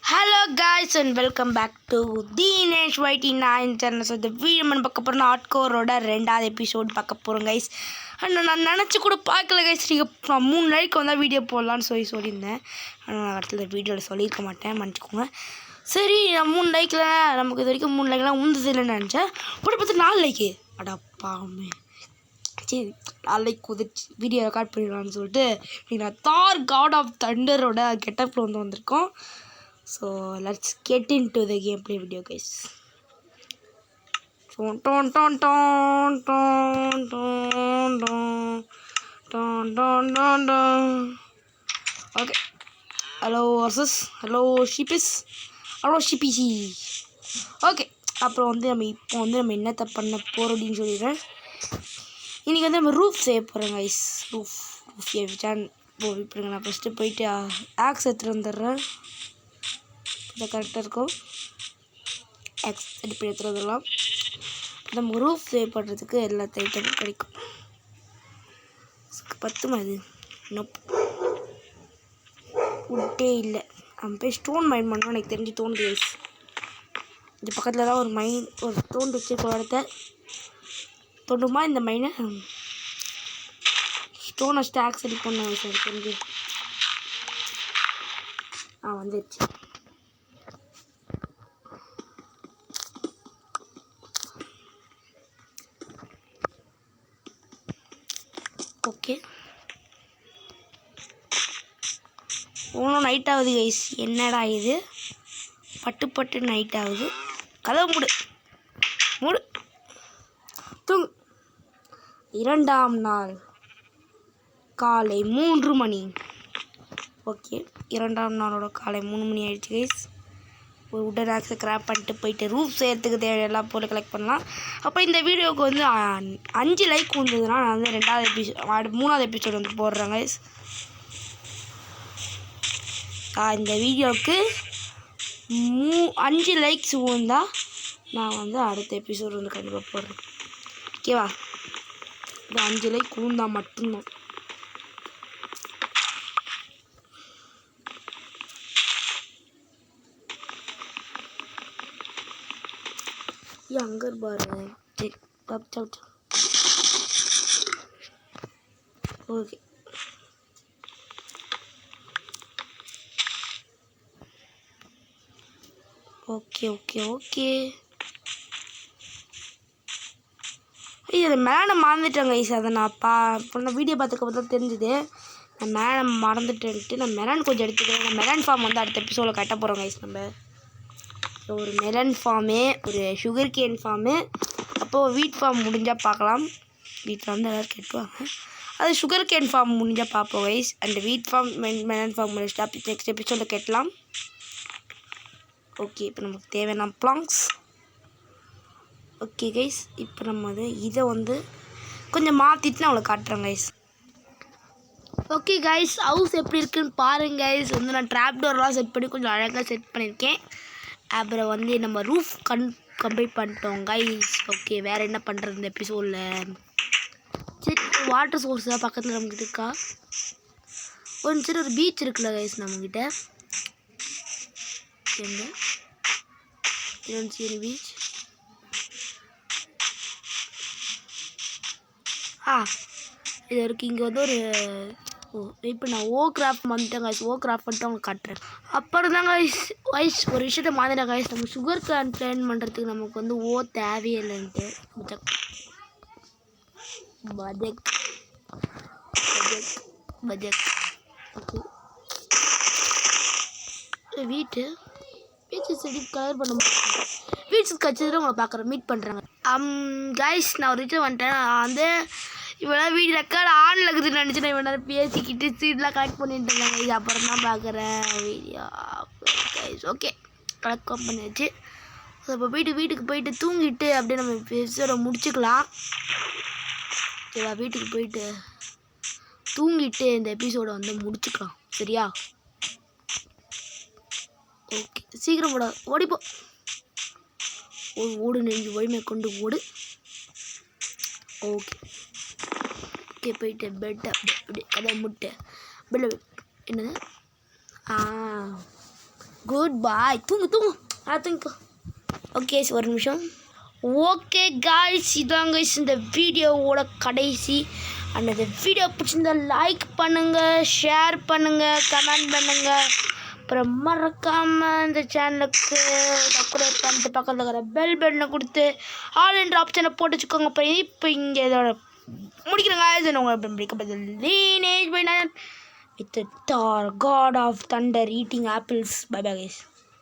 Hello guys and welcome back to Dinesh YT9 channel. So the video man பார்க்க போறோம் ஹார்ட்கோரோட ரெண்டாவது episode பார்க்க போறோம் guys. நான் நினச்சி கூட பார்க்கல guys. நீங்கள் 3 நாளைக்கு வந்தால் வீடியோ போடலான்னு சொல்லியிருந்தேன். ஆனால் நான் அடுத்த வீடியோவில் சொல்லியிருக்க மாட்டேன், மன்னிச்சுக்கோங்க. சரி, நான் 3 லைக்கில் நமக்கு இது வரைக்கும் 3 லைக்லாம் உந்துது இல்லைன்னு நினச்சேன். போட்டு பார்த்து 4 லைக்கு அடப்பாமே. சரி, 4 லைக் குதிச்சு வீடியோ ரெக்கார்ட் பண்ணிடலான்னு சொல்லிட்டு நான் தார் காட் ஆஃப் தண்டரோட கெட்டப்பில் வந்திருக்கோம். So let's get into the gameplay video, guys. Ton ton ton ton ton ton ton ton ton ton ton. Okay. Hello horses. Hello sheepies. Hello sheepies. Okay. அப்புறம் வந்து நம்ம என்னத்தை பண்ண போகிறோம் அப்படின்னு சொல்லிடுறேன். இன்றைக்கி வந்து நம்ம ரூஃப் செய்ய போகிறோம் guys. ரூஃப் இப்படிங்க. நான் ஃபஸ்ட்டு போயிட்டு ஆக்ஸ் எடுத்துகிட்டு வந்துடுறேன். இது கரெக்டாக இருக்கும். எக்ஸ் அடிப்படை எடுத்துகிறதெல்லாம் நம்ம ரூஃப் செய்யப்படுறதுக்கு எல்லா ஐட்டமும் கிடைக்கும். 10 அது இன்னும் உட்டே இல்லை. நம்ம போய் ஸ்டோன் மைன் பண்ணோம். எனக்கு தெரிஞ்சு தோணுது கைஸ். இந்த பக்கத்தில் தான் ஒரு தோண்டு வச்சுருக்க இடத்த தோண்டுமா இந்த மைனை ஸ்டோன் வச்சுட்டு ஆக்ஸ் அடி பண்ண சார் தெரிஞ்சு வந்துடுச்சு. ஓகே, ஒன்றும் நைட் ஆகுது கைஸ். என்னடா இது, பட்டு நைட் ஆகுது. கதவு மூடு தூங்கு. 2ஆம் நாள் காலை 3 மணி. ஓகே, 2ஆம் நாளோட காலை 3 மணி ஆகிடுச்சு கைஸ். ஒரு உடன் ஆக்ஸை கிராப் பண்ணிட்டு போயிட்டு ரூஃப் செய்யறதுக்கு தேவையான எல்லா பொருள் கலெக்ட் பண்ணலாம். அப்போ இந்த வீடியோவுக்கு வந்து 5 லைக் வந்ததுன்னா நான் வந்து 3ஆவது எபிசோட் வந்து போடுறேன் கைஸ். இந்த வீடியோவுக்கு 5 லைக்ஸ் வந்தால் நான் வந்து அடுத்த எபிசோட் வந்து கண்டிப்பாக போடுறேன். ஓகேவா? இது 5 லைக் வந்தால் மட்டும்தான். அங்கர் பாரு. Okay, okay okay okay. இதில் மேலே மறந்துட்டேன் கைஸ். அதை நான் வீடியோ பார்த்துக்க தான் தெரிஞ்சுது. நான் மேலே மறந்துட்டேன்ட்டு நான் மெலன் கொஞ்சம் எடுத்துக்கிறேன். நான் மெலன் ஃபார்ம் வந்து அடுத்த எபிசோடில் கட்ட போகிறோம் கைஸ். நம்ம ஒரு மெலன் ஃபார்மு, ஒரு சுகர் கேன் ஃபார்மு, அப்போது வீட் ஃபார்ம் முடிஞ்சால் பார்க்கலாம். வீட்டில் வந்து எல்லோரும் கெட்டுவாங்க. அது சுகர் கேன் ஃபார்ம் முடிஞ்சால் பார்ப்போம் கைஸ். அண்ட் வீட் ஃபார்ம் மெலன் ஃபார்ம் முடிச்சுட்டா நெக்ஸ்ட் எபிசோடில் கட்டலாம். ஓகே, இப்போ நமக்கு தேவையான பிளாங்க்ஸ். ஓகே கைஸ், இப்போ நம்ம இதை வந்து கொஞ்சம் மாற்றிட்டு நான் அவளை காட்டுறேன் கைஸ். ஓகே கைஸ், ஹவுஸ் எப்படி இருக்குன்னு பாருங்க கைஸ். வந்து நான் ட்ராப் டோர்லாம் செட் பண்ணி கொஞ்சம் அழகாக செட் பண்ணியிருக்கேன். அப்புறம் வந்து நம்ம ரூஃப் கம்ப்ளீட் பண்ணிட்டோம் கைஸ். ஓகே, வேறு என்ன பண்ணுறது இந்த எபிசோடில்? சரி, வாட்டர் சோர்ஸ் தான் பக்கத்தில் நம்மக்கிட்ட இருக்கா. ஒரு பீச் இருக்குல்ல கைஸ் நம்மக்கிட்ட. எங்கே பீச்? இது இருக்குது. இங்கே வந்து ஒரு இப்போ நான் கிராஃப்ட் வந்துட்டேன் கைஸ். கிராஃப்ட் பண்ணிட்டு அவங்க காட்டுறேன். அப்புறம் தாங்க கைஸ் ஒரு விஷயத்த மாற்றிட்டேன் கைஸ். நம்ம சுகர் கேன் பிளான் பண்ணுறதுக்கு நமக்கு வந்து தேவையில்லைன்ட்டு பட்ஜெட். ஓகே, பீச்சு செடி கலர் பண்ண முடியும். பீச்சுக்கு கட்சியில் உங்களை பார்க்குறேன், மீட் பண்ணுறாங்க கைஸ். நான் ஒரு விஷயம் வந்துட்டேன். நான் வந்து இவ்வளோ வீடியோ ரெக்கார்டு ஆனில் இருக்குதுன்னு நினச்சி நான் இவ்வளோ நேரம் பேசிக்கிட்டு சீட்லாம் கலெக்ட் பண்ணிட்டு இருந்தேன் கைஸ். அப்புறம் தான் பார்க்குறேன் வீடியோ கைஸ். ஓகே, கலெக்ட் பண்ணியாச்சு. ஸோ இப்போ வீட்டுக்கு போயிட்டு தூங்கிட்டு அப்படியே நம்ம எபிசோட முடிச்சுக்கலாம். சரியா? வீட்டுக்கு போயிட்டு தூங்கிட்டு இந்த எபிசோடை வந்து முடிச்சுக்கலாம். சரியா? ஓகே, சீக்கிரம் ஓடிப்போ. ஓடு நெஞ்சு வலிமை கொண்டு ஓடு. ஓகே ஓகே, போயிட்டு பெட் அப்படி அதை முட்டை பெட் என்னது குட் பாய். தூங்கு தூங்கிக்கோ. ஓகே ஒரு நிமிஷம். ஓகே காய்ஸ், இதான் கைஸ் இந்த வீடியோவோட கடைசி. அண்ட் இந்த வீடியோ பிடிச்சிருந்தா லைக் பண்ணுங்கள், ஷேர் பண்ணுங்கள், கமெண்ட் பண்ணுங்கள். அப்புறம் மறக்காமல் இந்த சேனலுக்கு சப்ஸ்கிரைப் பண்ணிட்டு பக்கத்தில் இருக்கிற பெல் பட்டனை கொடுத்து ஆல் என்ற ஆப்ஷனை போட்டு வச்சுக்கோங்க. அப்புறம் இப்போ இங்கே இதோட முடிக்கிறேங்க. இது உங்களை பிடிக்கப்பட்டது லீனேஜ் பை நான் with God of thunder eating apples. Bye bye guys.